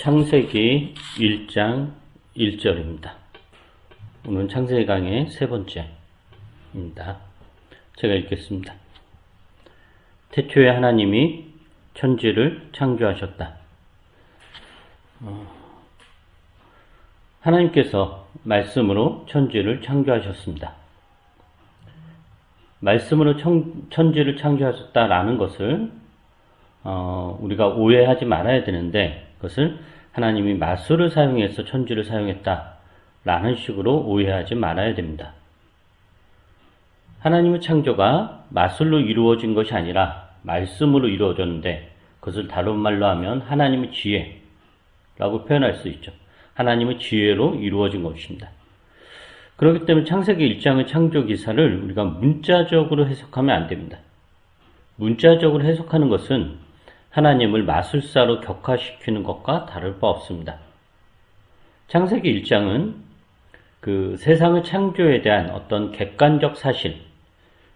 창세기 1장 1절입니다. 오늘은 창세기 강의 세 번째입니다. 제가 읽겠습니다. 태초에 하나님이 천지를 창조하셨다. 하나님께서 말씀으로 천지를 창조하셨습니다. 말씀으로 천지를 창조하셨다라는 것을 우리가 오해하지 말아야 되는데, 그것을 하나님이 마술을 사용해서 천지를 사용했다라는 식으로 오해하지 말아야 됩니다. 하나님의 창조가 마술로 이루어진 것이 아니라 말씀으로 이루어졌는데, 그것을 다른 말로 하면 하나님의 지혜라고 표현할 수 있죠. 하나님의 지혜로 이루어진 것입니다. 그렇기 때문에 창세기 1장의 창조 기사를 우리가 문자적으로 해석하면 안 됩니다. 문자적으로 해석하는 것은 하나님을 마술사로 격화시키는 것과 다를 바 없습니다. 창세기 1장은 그 세상의 창조에 대한 어떤 객관적 사실,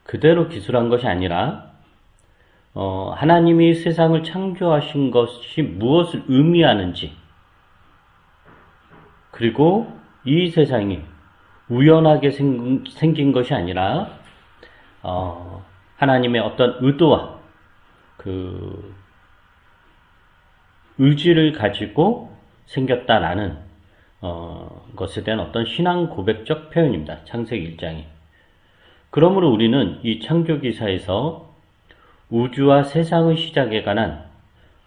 그대로 기술한 것이 아니라 하나님이 세상을 창조하신 것이 무엇을 의미하는지, 그리고 이 세상이 우연하게 생긴 것이 아니라 하나님의 어떤 의도와 그 의지를 가지고 생겼다라는 것에 대한 어떤 신앙 고백적 표현입니다. 창세기 1장이. 그러므로 우리는 이 창조기사에서 우주와 세상의 시작에 관한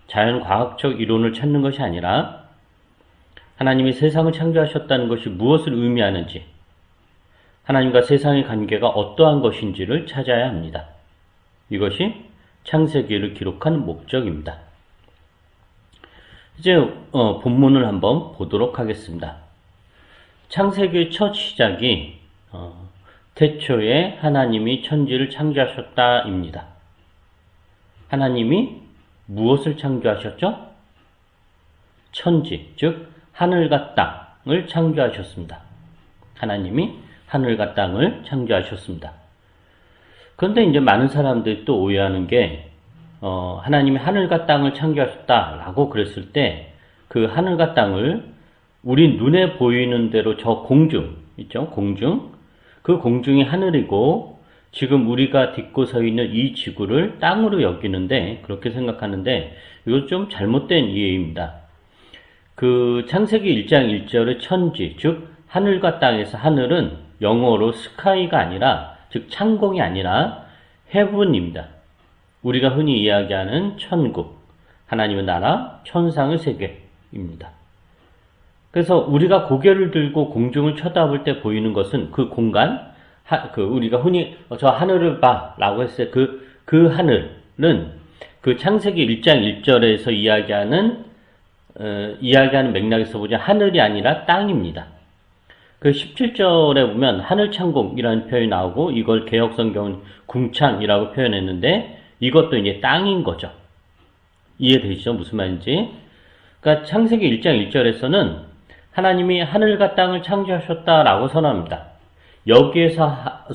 자연과학적 이론을 찾는 것이 아니라 하나님이 세상을 창조하셨다는 것이 무엇을 의미하는지, 하나님과 세상의 관계가 어떠한 것인지를 찾아야 합니다. 이것이 창세기를 기록한 목적입니다. 이제 본문을 한번 보도록 하겠습니다. 창세기의 첫 시작이 태초에 하나님이 천지를 창조하셨다입니다. 하나님이 무엇을 창조하셨죠? 천지, 즉 하늘과 땅을 창조하셨습니다. 하나님이 하늘과 땅을 창조하셨습니다. 그런데 이제 많은 사람들이 또 오해하는 게 하나님이 하늘과 땅을 창조하셨다라고 그랬을 때 그 하늘과 땅을 우리 눈에 보이는 대로 저 공중 있죠? 공중. 그 공중이 하늘이고 지금 우리가 딛고 서 있는 이 지구를 땅으로 여기는데, 그렇게 생각하는데 이거 좀 잘못된 이해입니다. 그 창세기 1장 1절의 천지, 즉 하늘과 땅에서 하늘은 영어로 스카이가 아니라, 즉 창공이 아니라 헤븐입니다. 우리가 흔히 이야기하는 천국, 하나님의 나라, 천상의 세계입니다. 그래서 우리가 고개를 들고 공중을 쳐다볼 때 보이는 것은 그 공간, 우리가 흔히 저 하늘을 봐 라고 했을 때 그 하늘은 그 창세기 1장 1절에서 이야기하는 맥락에서 보자 하늘이 아니라 땅입니다. 그 17절에 보면 하늘창공이라는 표현이 나오고, 이걸 개역성경은 궁창이라고 표현했는데 이것도 이제 땅인 거죠. 이해되시죠? 무슨 말인지. 그러니까 창세기 1장 1절에서는 하나님이 하늘과 땅을 창조하셨다라고 선언합니다. 여기에서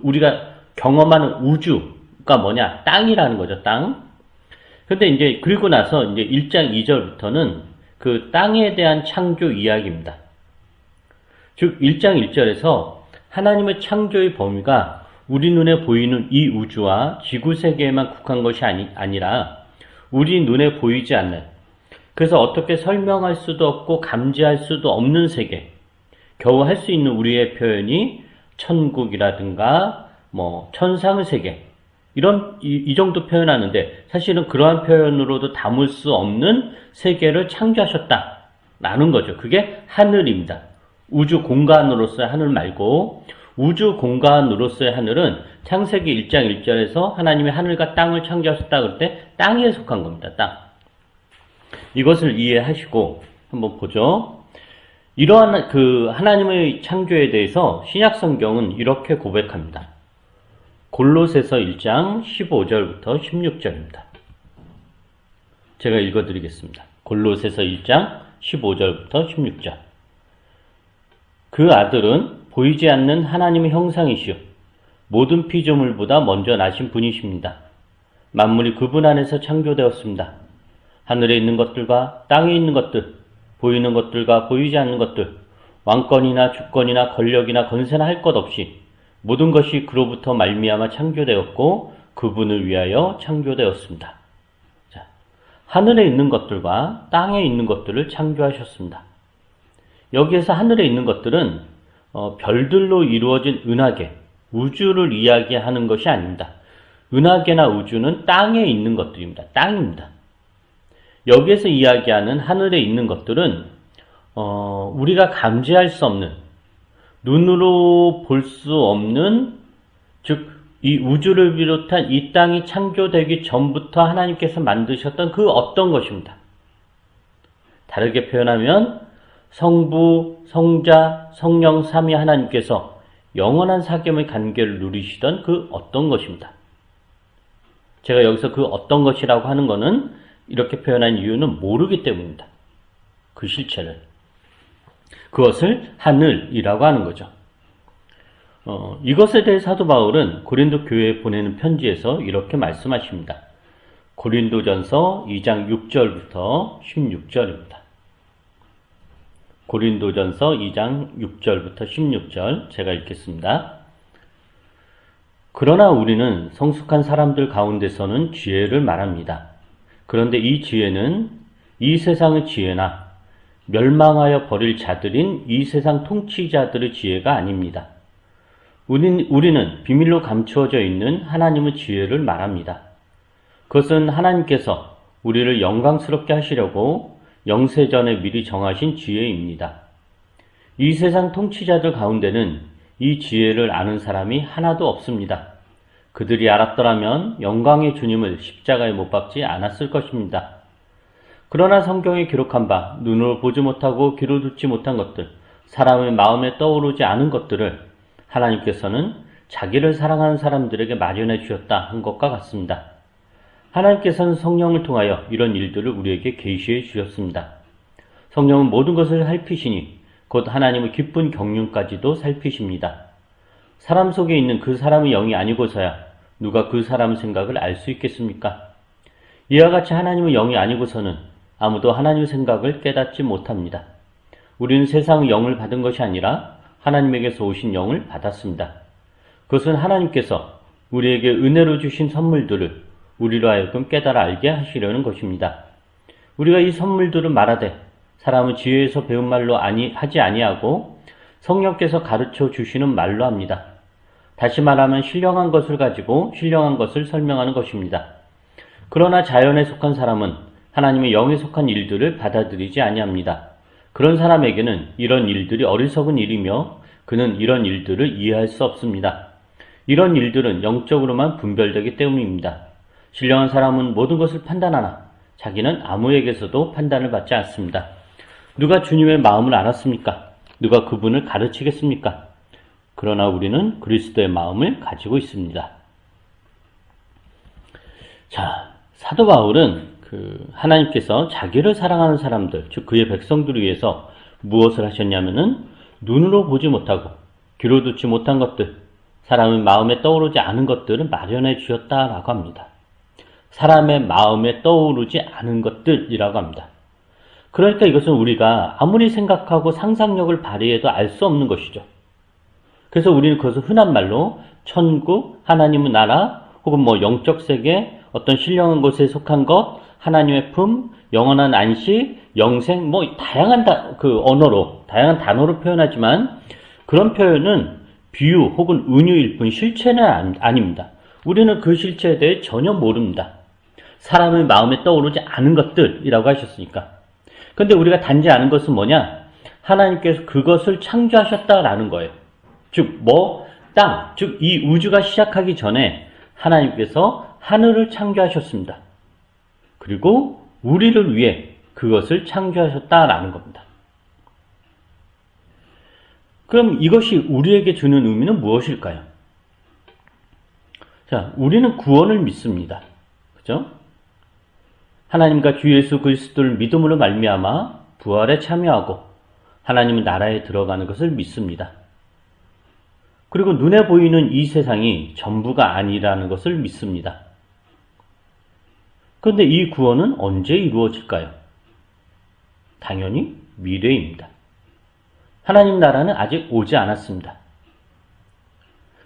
우리가 경험하는 우주가 뭐냐? 땅이라는 거죠. 땅. 근데 이제 그리고 나서 이제 1장 2절부터는 그 땅에 대한 창조 이야기입니다. 즉 1장 1절에서 하나님의 창조의 범위가 우리 눈에 보이는 이 우주와 지구 세계에만 국한 것이 아니라 우리 눈에 보이지 않는, 그래서 어떻게 설명할 수도 없고 감지할 수도 없는 세계, 겨우 할 수 있는 우리의 표현이 천국이라든가 천상의 세계, 이 정도 표현하는데, 사실은 그러한 표현으로도 담을 수 없는 세계를 창조하셨다라는 거죠. 그게 하늘입니다. 우주 공간으로서의 하늘 말고, 우주 공간으로서의 하늘은 창세기 1장 1절에서 하나님이 하늘과 땅을 창조하셨다 그럴 때 땅에 속한 겁니다. 땅. 이것을 이해하시고 한번 보죠. 이러한 그 하나님의 창조에 대해서 신약 성경은 이렇게 고백합니다. 골로새서 1장 15절부터 16절입니다. 제가 읽어드리겠습니다. 골로새서 1장 15절부터 16절. 그 아들은 보이지 않는 하나님의 형상이시오 모든 피조물보다 먼저 나신 분이십니다. 만물이 그분 안에서 창조되었습니다. 하늘에 있는 것들과 땅에 있는 것들, 보이는 것들과 보이지 않는 것들, 왕권이나 주권이나 권력이나 건세나 할 것 없이 모든 것이 그로부터 말미암아 창조되었고 그분을 위하여 창조되었습니다. 자, 하늘에 있는 것들과 땅에 있는 것들을 창조하셨습니다. 여기에서 하늘에 있는 것들은 별들로 이루어진 은하계, 우주를 이야기하는 것이 아닙니다. 은하계나 우주는 땅에 있는 것들입니다. 땅입니다. 여기에서 이야기하는 하늘에 있는 것들은 우리가 감지할 수 없는, 눈으로 볼 수 없는, 즉 이 우주를 비롯한 이 땅이 창조되기 전부터 하나님께서 만드셨던 그 어떤 것입니다. 다르게 표현하면 성부, 성자, 성령 삼위 하나님께서 영원한 사귐의 관계를 누리시던 그 어떤 것입니다. 제가 여기서 그 어떤 것이라고 하는 것은 이렇게 표현한 이유는 모르기 때문입니다. 그 실체를. 그것을 하늘이라고 하는 거죠. 이것에 대해 사도 바울은 고린도 교회에 보내는 편지에서 이렇게 말씀하십니다. 고린도전서 2장 6절부터 16절입니다. 고린도전서 2장 6절부터 16절 제가 읽겠습니다. 그러나 우리는 성숙한 사람들 가운데서는 지혜를 말합니다. 그런데 이 지혜는 이 세상의 지혜나 멸망하여 버릴 자들인 이 세상 통치자들의 지혜가 아닙니다. 우리는 비밀로 감추어져 있는 하나님의 지혜를 말합니다. 그것은 하나님께서 우리를 영광스럽게 하시려고 영세전에 미리 정하신 지혜입니다. 이 세상 통치자들 가운데는 이 지혜를 아는 사람이 하나도 없습니다. 그들이 알았더라면 영광의 주님을 십자가에 못 박지 않았을 것입니다. 그러나 성경에 기록한 바 눈으로 보지 못하고 귀로 듣지 못한 것들, 사람의 마음에 떠오르지 않은 것들을 하나님께서는 자기를 사랑하는 사람들에게 마련해 주셨다 한 것과 같습니다. 하나님께서는 성령을 통하여 이런 일들을 우리에게 계시해 주셨습니다. 성령은 모든 것을 살피시니 곧 하나님의 기쁜 경륜까지도 살피십니다. 사람 속에 있는 그 사람의 영이 아니고서야 누가 그 사람의 생각을 알 수 있겠습니까? 이와 같이 하나님의 영이 아니고서는 아무도 하나님의 생각을 깨닫지 못합니다. 우리는 세상의 영을 받은 것이 아니라 하나님에게서 오신 영을 받았습니다. 그것은 하나님께서 우리에게 은혜로 주신 선물들을 우리로 하여금 깨달아 알게 하시려는 것입니다. 우리가 이 선물들을 말하되 사람은 지혜에서 배운 말로 하지 아니하고 성령께서 가르쳐 주시는 말로 합니다. 다시 말하면 신령한 것을 가지고 신령한 것을 설명하는 것입니다. 그러나 자연에 속한 사람은 하나님의 영에 속한 일들을 받아들이지 아니합니다. 그런 사람에게는 이런 일들이 어리석은 일이며 그는 이런 일들을 이해할 수 없습니다. 이런 일들은 영적으로만 분별되기 때문입니다. 신령한 사람은 모든 것을 판단하나 자기는 아무에게서도 판단을 받지 않습니다. 누가 주님의 마음을 알았습니까? 누가 그분을 가르치겠습니까? 그러나 우리는 그리스도의 마음을 가지고 있습니다. 자, 사도 바울은 하나님께서 자기를 사랑하는 사람들, 즉 그의 백성들을 위해서 무엇을 하셨냐면은 눈으로 보지 못하고 귀로 듣지 못한 것들, 사람의 마음에 떠오르지 않은 것들을 마련해 주셨다라고 합니다. 사람의 마음에 떠오르지 않은 것들이라고 합니다. 그러니까 이것은 우리가 아무리 생각하고 상상력을 발휘해도 알 수 없는 것이죠. 그래서 우리는 그것을 흔한 말로 천국, 하나님의 나라, 혹은 영적 세계, 어떤 신령한 곳에 속한 것, 하나님의 품, 영원한 안식, 영생, 다양한 언어로, 다양한 단어로 표현하지만 그런 표현은 비유 혹은 은유일 뿐 실체는 아닙니다. 우리는 그 실체에 대해 전혀 모릅니다. 사람의 마음에 떠오르지 않은 것들이라고 하셨으니까. 그런데 우리가 단지 아는 것은 뭐냐? 하나님께서 그것을 창조하셨다라는 거예요. 즉, 땅, 즉 이 우주가 시작하기 전에 하나님께서 하늘을 창조하셨습니다. 그리고 우리를 위해 그것을 창조하셨다라는 겁니다. 그럼 이것이 우리에게 주는 의미는 무엇일까요? 자, 우리는 구원을 믿습니다. 그죠? 하나님과 주 예수 그리스도를 믿음으로 말미암아 부활에 참여하고 하나님의 나라에 들어가는 것을 믿습니다. 그리고 눈에 보이는 이 세상이 전부가 아니라는 것을 믿습니다. 그런데 이 구원은 언제 이루어질까요? 당연히 미래입니다. 하나님 나라는 아직 오지 않았습니다.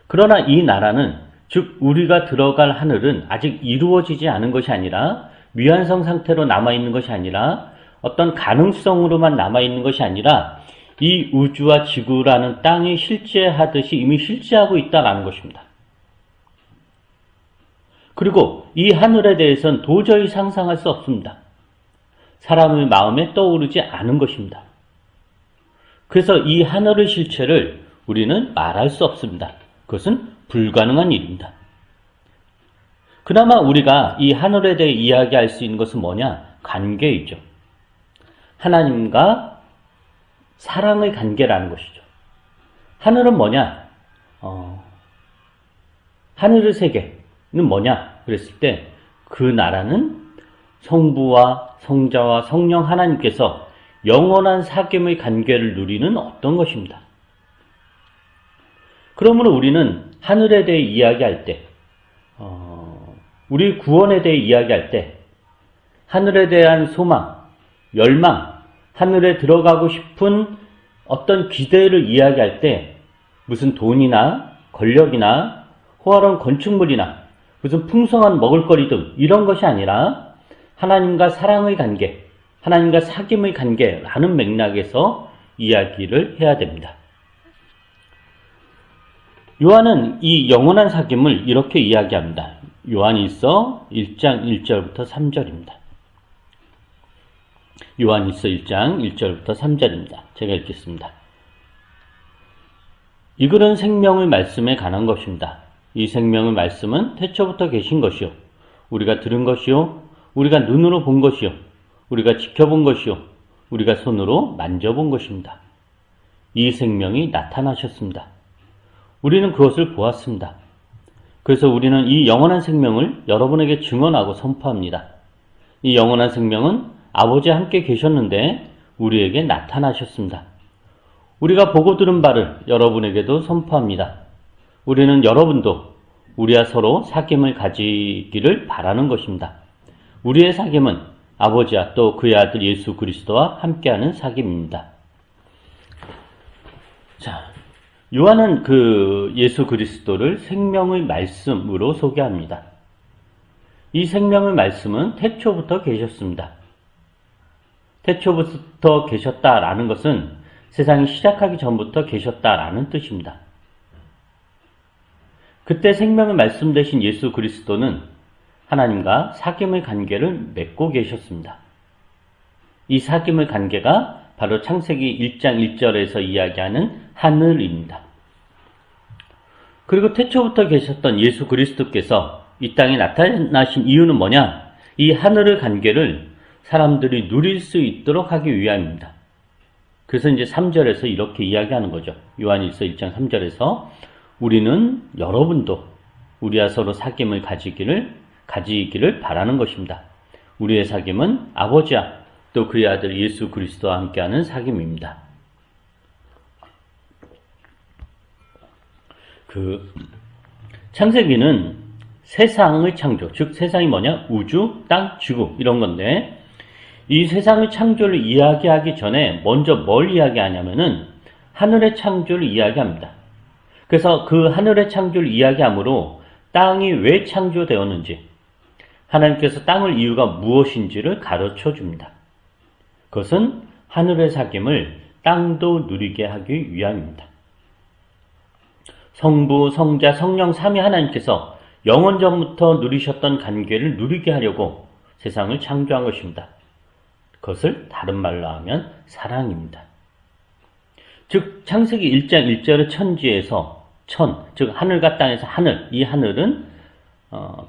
그러나 이 나라는, 즉 우리가 들어갈 하늘은 아직 이루어지지 않은 것이 아니라, 미완성 상태로 남아있는 것이 아니라, 어떤 가능성으로만 남아있는 것이 아니라 이 우주와 지구라는 땅이 실제하듯이 이미 실제하고 있다는 것입니다. 그리고 이 하늘에 대해서는 도저히 상상할 수 없습니다. 사람의 마음에 떠오르지 않은 것입니다. 그래서 이 하늘의 실체를 우리는 말할 수 없습니다. 그것은 불가능한 일입니다. 그나마 우리가 이 하늘에 대해 이야기할 수 있는 것은 뭐냐? 관계이죠. 하나님과 사랑의 관계라는 것이죠. 하늘은 뭐냐? 하늘의 세계는 뭐냐? 그랬을 때 그 나라는 성부와 성자와 성령 하나님께서 영원한 사귐의 관계를 누리는 어떤 것입니다. 그러므로 우리는 하늘에 대해 이야기할 때, 우리 구원에 대해 이야기할 때, 하늘에 대한 소망, 열망, 하늘에 들어가고 싶은 어떤 기대를 이야기할 때 무슨 돈이나 권력이나 호화로운 건축물이나 무슨 풍성한 먹을거리 등 이런 것이 아니라 하나님과 사랑의 관계, 하나님과 사귐의 관계라는 맥락에서 이야기를 해야 됩니다. 요한은 이 영원한 사귐을 이렇게 이야기합니다. 요한일서 1장 1절부터 3절입니다. 요한일서 1장 1절부터 3절입니다. 제가 읽겠습니다. 이 글은 생명의 말씀에 관한 것입니다. 이 생명의 말씀은 태초부터 계신 것이요, 우리가 들은 것이요, 우리가 눈으로 본 것이요, 우리가 지켜본 것이요, 우리가 손으로 만져본 것입니다. 이 생명이 나타나셨습니다. 우리는 그것을 보았습니다. 그래서 우리는 이 영원한 생명을 여러분에게 증언하고 선포합니다. 이 영원한 생명은 아버지와 함께 계셨는데 우리에게 나타나셨습니다. 우리가 보고 들은 바를 여러분에게도 선포합니다. 우리는 여러분도 우리와 서로 사귐을 가지기를 바라는 것입니다. 우리의 사귐은 아버지와 또 그의 아들 예수 그리스도와 함께하는 사귐입니다. 자, 요한은 그 예수 그리스도를 생명의 말씀으로 소개합니다. 이 생명의 말씀은 태초부터 계셨습니다. 태초부터 계셨다라는 것은 세상이 시작하기 전부터 계셨다라는 뜻입니다. 그때 생명의 말씀 되신 예수 그리스도는 하나님과 사귐의 관계를 맺고 계셨습니다. 이 사귐의 관계가 바로 창세기 1장 1절에서 이야기하는 하늘입니다. 그리고 태초부터 계셨던 예수 그리스도께서 이 땅에 나타나신 이유는 뭐냐? 이 하늘의 관계를 사람들이 누릴 수 있도록 하기 위함입니다. 그래서 이제 3절에서 이렇게 이야기하는 거죠. 요한일서 1장 3절에서 우리는 여러분도 우리와 서로 사귐을 가지기를 바라는 것입니다. 우리의 사귐은 아버지와 또 그의 아들 예수 그리스도와 함께하는 사귐입니다. 창세기는 세상의 창조, 즉 세상이 뭐냐? 우주, 땅, 지구 이런 건데, 이 세상의 창조를 이야기하기 전에 먼저 뭘 이야기하냐면은 하늘의 창조를 이야기합니다. 그래서 그 하늘의 창조를 이야기하므로 땅이 왜 창조되었는지, 하나님께서 땅을 이유가 무엇인지를 가르쳐 줍니다. 그것은 하늘의 사귐을 땅도 누리게 하기 위함입니다. 성부, 성자, 성령 삼위 하나님께서 영원 전부터 누리셨던 관계를 누리게 하려고 세상을 창조한 것입니다. 그것을 다른 말로 하면 사랑입니다. 즉 창세기 1장 1절의 천지에서 즉 하늘과 땅에서 하늘, 이 하늘은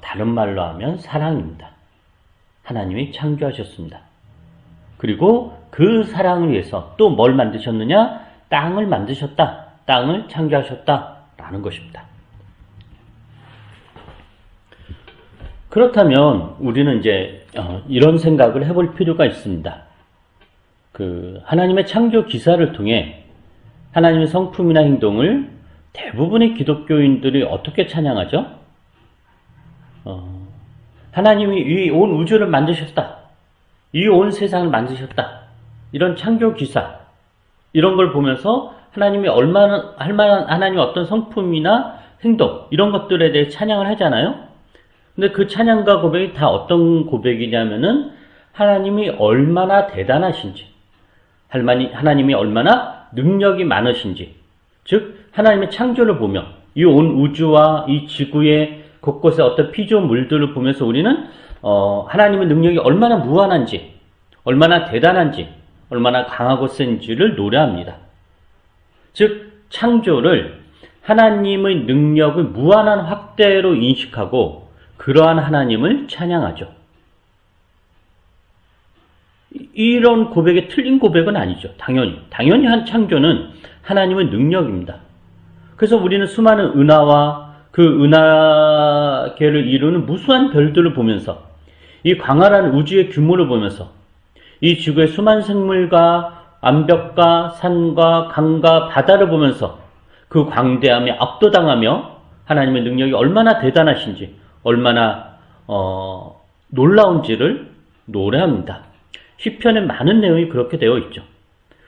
다른 말로 하면 사랑입니다. 하나님이 창조하셨습니다. 그리고 그 사랑을 위해서 또 뭘 만드셨느냐? 땅을 만드셨다. 땅을 창조하셨다라는 것입니다. 그렇다면 우리는 이제 이런 생각을 해볼 필요가 있습니다. 하나님의 창조 기사를 통해 하나님의 성품이나 행동을 대부분의 기독교인들이 어떻게 찬양하죠? 하나님이 이 온 우주를 만드셨다. 이 온 세상을 만드셨다. 이런 창조 기사, 이런 걸 보면서 하나님이 얼마나, 할 만한 하나님의 어떤 성품이나 행동, 이런 것들에 대해 찬양을 하잖아요. 근데 그 찬양과 고백이 다 어떤 고백이냐면은 하나님이 얼마나 대단하신지, 하나님이 얼마나 능력이 많으신지, 즉 하나님의 창조를 보며 이 온 우주와 이 지구의 곳곳에 어떤 피조물들을 보면서 우리는 하나님의 능력이 얼마나 무한한지, 얼마나 대단한지, 얼마나 강하고 센지를 노래합니다. 즉 창조를 하나님의 능력의 무한한 확대로 인식하고 그러한 하나님을 찬양하죠. 이런 고백이 틀린 고백은 아니죠. 당연히 한 창조는 하나님의 능력입니다. 그래서 우리는 수많은 은하와 그 은하계를 이루는 무수한 별들을 보면서 이 광활한 우주의 규모를 보면서 이 지구의 수많은 생물과 암벽과 산과 강과 바다를 보면서 그 광대함에 압도당하며 하나님의 능력이 얼마나 대단하신지, 얼마나 놀라운지를 노래합니다. 시편에 많은 내용이 그렇게 되어 있죠.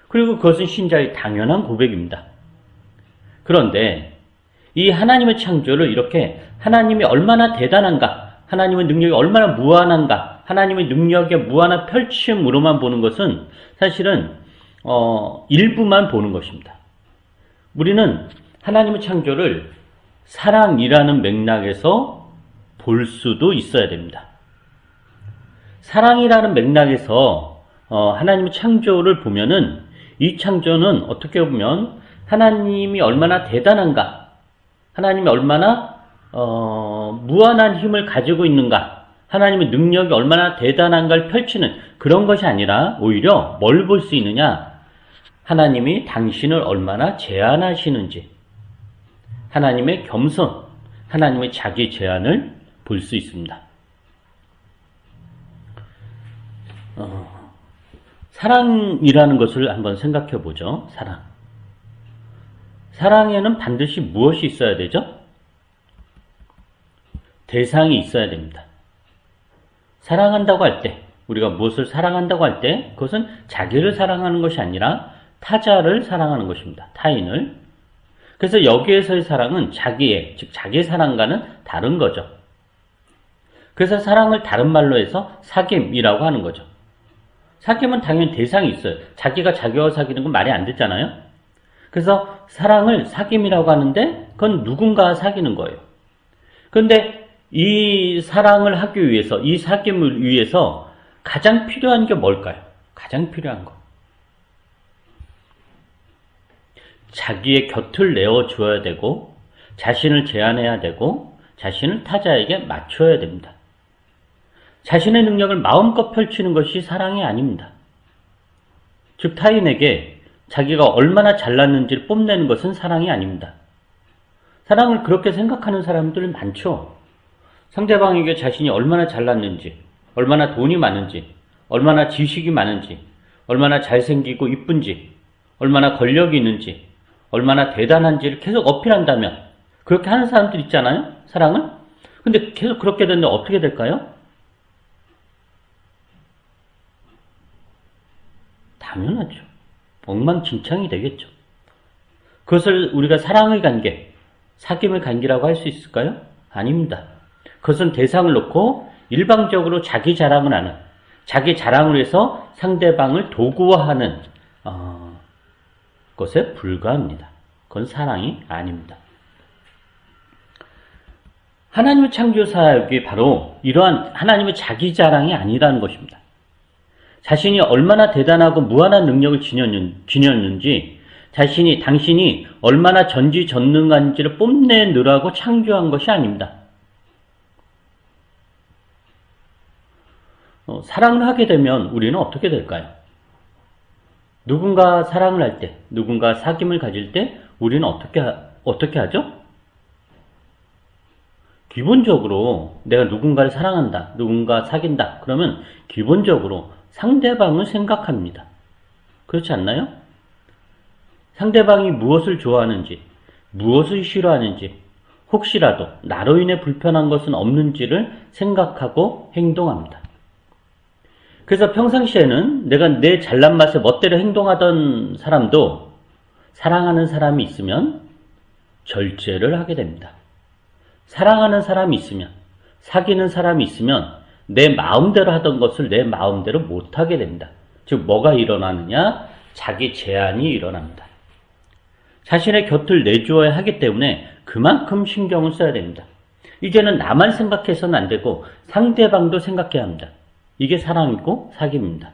그리고 그것은 신자의 당연한 고백입니다. 그런데 이 하나님의 창조를 이렇게 하나님이 얼마나 대단한가, 하나님의 능력이 얼마나 무한한가, 하나님의 능력의 무한한 펼침으로만 보는 것은 사실은 일부만 보는 것입니다. 우리는 하나님의 창조를 사랑이라는 맥락에서 볼 수도 있어야 됩니다. 사랑이라는 맥락에서 하나님의 창조를 보면은 이 창조는 어떻게 보면 하나님이 얼마나 대단한가, 하나님이 얼마나 무한한 힘을 가지고 있는가, 하나님의 능력이 얼마나 대단한가를 펼치는 그런 것이 아니라 오히려 뭘 볼 수 있느냐, 하나님이 당신을 얼마나 제한하시는지, 하나님의 겸손, 하나님의 자기 제한을 볼 수 있습니다. 사랑이라는 것을 한번 생각해 보죠. 사랑에는 반드시 무엇이 있어야 되죠? 대상이 있어야 됩니다. 사랑한다고 할 때, 우리가 무엇을 사랑한다고 할 때 그것은 자기를 사랑하는 것이 아니라 타자를 사랑하는 것입니다. 타인을. 그래서 여기에서의 사랑은 즉 자기의 사랑과는 다른 거죠. 그래서 사랑을 다른 말로 해서 사귐이라고 하는 거죠. 사귐은 당연히 대상이 있어요. 자기가 자기와 사귀는 건 말이 안 됐잖아요. 그래서 사랑을 사귐이라고 하는데 그건 누군가와 사귀는 거예요. 그런데 이 사랑을 하기 위해서, 이 사귐을 위해서 가장 필요한 게 뭘까요? 가장 필요한 거. 자기의 곁을 내어주어야 되고, 자신을 제한해야 되고, 자신을 타자에게 맞춰야 됩니다. 자신의 능력을 마음껏 펼치는 것이 사랑이 아닙니다. 즉 타인에게 자기가 얼마나 잘났는지를 뽐내는 것은 사랑이 아닙니다. 사랑을 그렇게 생각하는 사람들 많죠. 상대방에게 자신이 얼마나 잘났는지, 얼마나 돈이 많은지, 얼마나 지식이 많은지, 얼마나 잘생기고 이쁜지, 얼마나 권력이 있는지, 얼마나 대단한지를 계속 어필한다면 그렇게 하는 사람들 있잖아요. 사랑을. 근데 계속 그렇게 되는데 어떻게 될까요? 당연하죠. 엉망진창이 되겠죠. 그것을 우리가 사랑의 관계, 사귐의 관계라고 할 수 있을까요? 아닙니다. 그것은 대상을 놓고 일방적으로 자기 자랑을 하는, 자기 자랑을 해서 상대방을 도구화하는 것에 불과합니다. 그건 사랑이 아닙니다. 하나님의 창조 사역이 바로 이러한 하나님의 자기 자랑이 아니라는 것입니다. 자신이 얼마나 대단하고 무한한 능력을 지녔는지, 당신이 얼마나 전지전능한지를 뽐내느라고 창조한 것이 아닙니다. 사랑을 하게 되면 우리는 어떻게 될까요? 누군가 사랑을 할 때, 누군가 사귐을 가질 때 우리는 어떻게 하죠? 기본적으로 내가 누군가를 사랑한다, 누군가 사귄다, 그러면 기본적으로 상대방을 생각합니다. 그렇지 않나요? 상대방이 무엇을 좋아하는지, 무엇을 싫어하는지, 혹시라도 나로 인해 불편한 것은 없는지를 생각하고 행동합니다. 그래서 평상시에는 내가 내 잘난 맛에 멋대로 행동하던 사람도 사랑하는 사람이 있으면 절제를 하게 됩니다. 사랑하는 사람이 있으면, 사귀는 사람이 있으면 내 마음대로 하던 것을 내 마음대로 못하게 됩니다. 즉 뭐가 일어나느냐? 자기 제한이 일어납니다. 자신의 곁을 내주어야 하기 때문에 그만큼 신경을 써야 됩니다. 이제는 나만 생각해서는 안 되고 상대방도 생각해야 합니다. 이게 사랑이고 사귑입니다.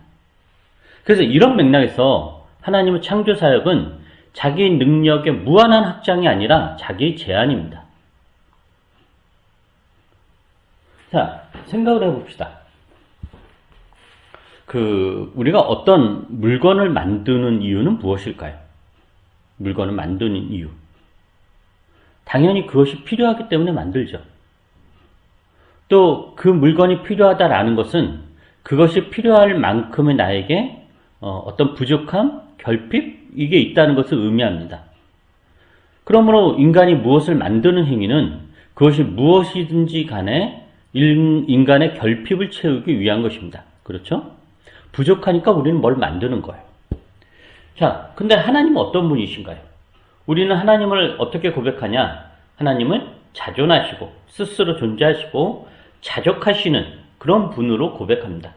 그래서 이런 맥락에서 하나님의 창조사역은 자기 능력의 무한한 확장이 아니라 자기 제한입니다. 자, 생각을 해봅시다. 우리가 어떤 물건을 만드는 이유는 무엇일까요? 물건을 만드는 이유. 당연히 그것이 필요하기 때문에 만들죠. 또 그 물건이 필요하다라는 것은 그것이 필요할 만큼의 나에게 어떤 부족함, 결핍, 이게 있다는 것을 의미합니다. 그러므로 인간이 무엇을 만드는 행위는 그것이 무엇이든지 간에 인간의 결핍을 채우기 위한 것입니다. 그렇죠? 부족하니까 우리는 뭘 만드는 거예요. 자, 근데 하나님은 어떤 분이신가요? 우리는 하나님을 어떻게 고백하냐? 하나님을 자존하시고 스스로 존재하시고 자족하시는 그런 분으로 고백합니다.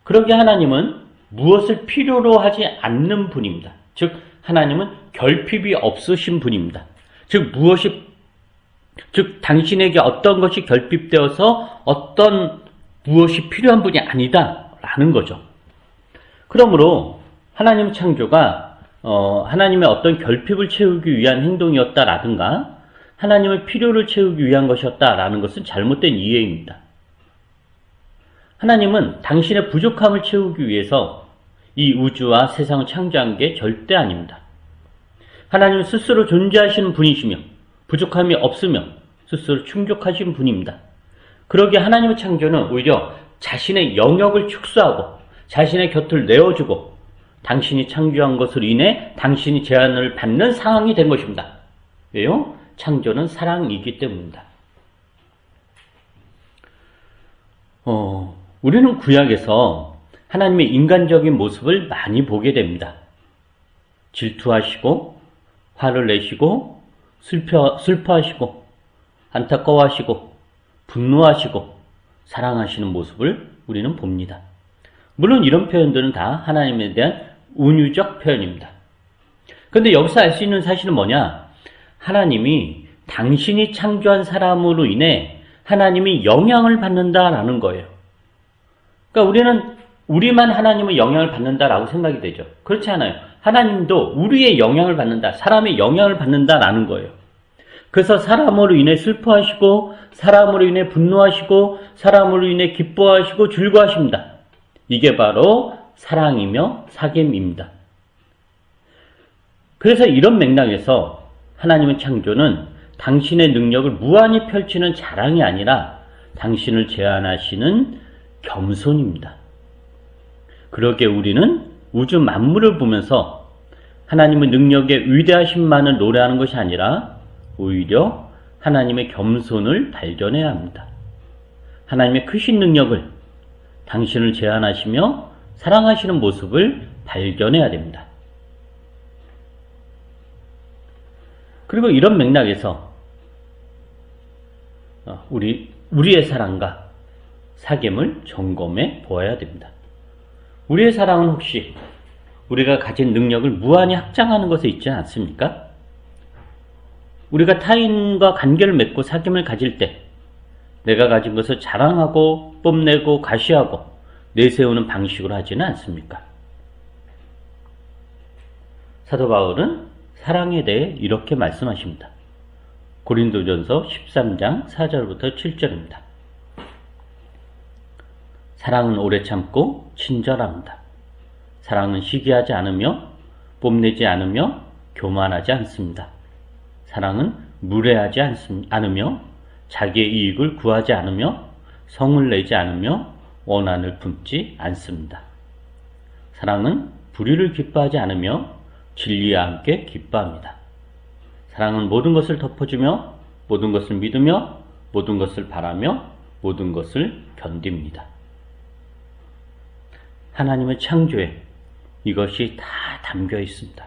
그러기에 하나님은 무엇을 필요로 하지 않는 분입니다. 즉 하나님은 결핍이 없으신 분입니다. 즉 당신에게 어떤 것이 결핍되어서 무엇이 필요한 분이 아니다라는 거죠. 그러므로 하나님의 창조가 하나님의 어떤 결핍을 채우기 위한 행동이었다라든가 하나님의 필요를 채우기 위한 것이었다라는 것은 잘못된 이해입니다. 하나님은 당신의 부족함을 채우기 위해서 이 우주와 세상을 창조한 게 절대 아닙니다. 하나님은 스스로 존재하시는 분이시며 부족함이 없으며 스스로 충족하신 분입니다. 그러기에 하나님의 창조는 오히려 자신의 영역을 축소하고 자신의 곁을 내어주고 당신이 창조한 것으로 인해 당신이 제한을 받는 상황이 된 것입니다. 왜요? 창조는 사랑이기 때문입니다. 우리는 구약에서 하나님의 인간적인 모습을 많이 보게 됩니다. 질투하시고 화를 내시고 슬퍼하시고 안타까워하시고 분노하시고 사랑하시는 모습을 우리는 봅니다. 물론 이런 표현들은 다 하나님에 대한 운유적 표현입니다. 그런데 여기서 알 수 있는 사실은 뭐냐? 하나님이 당신이 창조한 사람으로 인해 하나님이 영향을 받는다라는 거예요. 그러니까 우리만 하나님의 영향을 받는다라고 생각이 되죠. 그렇지 않아요. 하나님도 우리의 영향을 받는다, 사람의 영향을 받는다라는 거예요. 그래서 사람으로 인해 슬퍼하시고 사람으로 인해 분노하시고 사람으로 인해 기뻐하시고 즐거워하십니다. 이게 바로 사랑이며 사귑입니다. 그래서 이런 맥락에서 하나님의 창조는 당신의 능력을 무한히 펼치는 자랑이 아니라 당신을 제한하시는 겸손입니다. 그러기에 우리는 우주 만물을 보면서 하나님의 능력의 위대하심만을 노래하는 것이 아니라 오히려 하나님의 겸손을 발견해야 합니다. 하나님의 크신 능력을, 당신을 제한하시며 사랑하시는 모습을 발견해야 됩니다. 그리고 이런 맥락에서 우리의 사랑과 사귑을 점검해 보아야 됩니다. 우리의 사랑은 혹시 우리가 가진 능력을 무한히 확장하는 것에 있지 않습니까? 우리가 타인과 관계를 맺고 사귑을 가질 때 내가 가진 것을 자랑하고 뽐내고 과시하고 내세우는 방식으로 하지는 않습니까? 사도 바울은 사랑에 대해 이렇게 말씀하십니다. 고린도전서 13장 4절부터 7절입니다. 사랑은 오래 참고 친절합니다. 사랑은 시기하지 않으며 뽐내지 않으며 교만하지 않습니다. 사랑은 무례하지 않으며 자기의 이익을 구하지 않으며 성을 내지 않으며 원한을 품지 않습니다. 사랑은 불의를 기뻐하지 않으며 진리와 함께 기뻐합니다. 사랑은 모든 것을 덮어주며 모든 것을 믿으며 모든 것을 바라며 모든 것을 견딥니다. 하나님의 창조에 이것이 다 담겨 있습니다.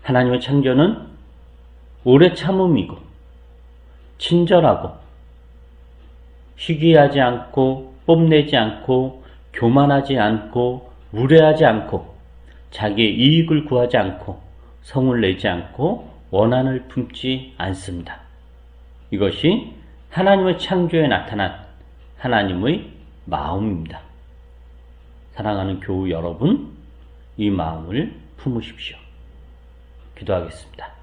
하나님의 창조는 오래 참음이고 친절하고 시기하지 않고 뽐내지 않고 교만하지 않고 무례하지 않고 자기의 이익을 구하지 않고 성을 내지 않고 원한을 품지 않습니다. 이것이 하나님의 창조에 나타난 하나님의 마음입니다. 사랑하는 교우 여러분, 이 마음을 품으십시오. 기도하겠습니다.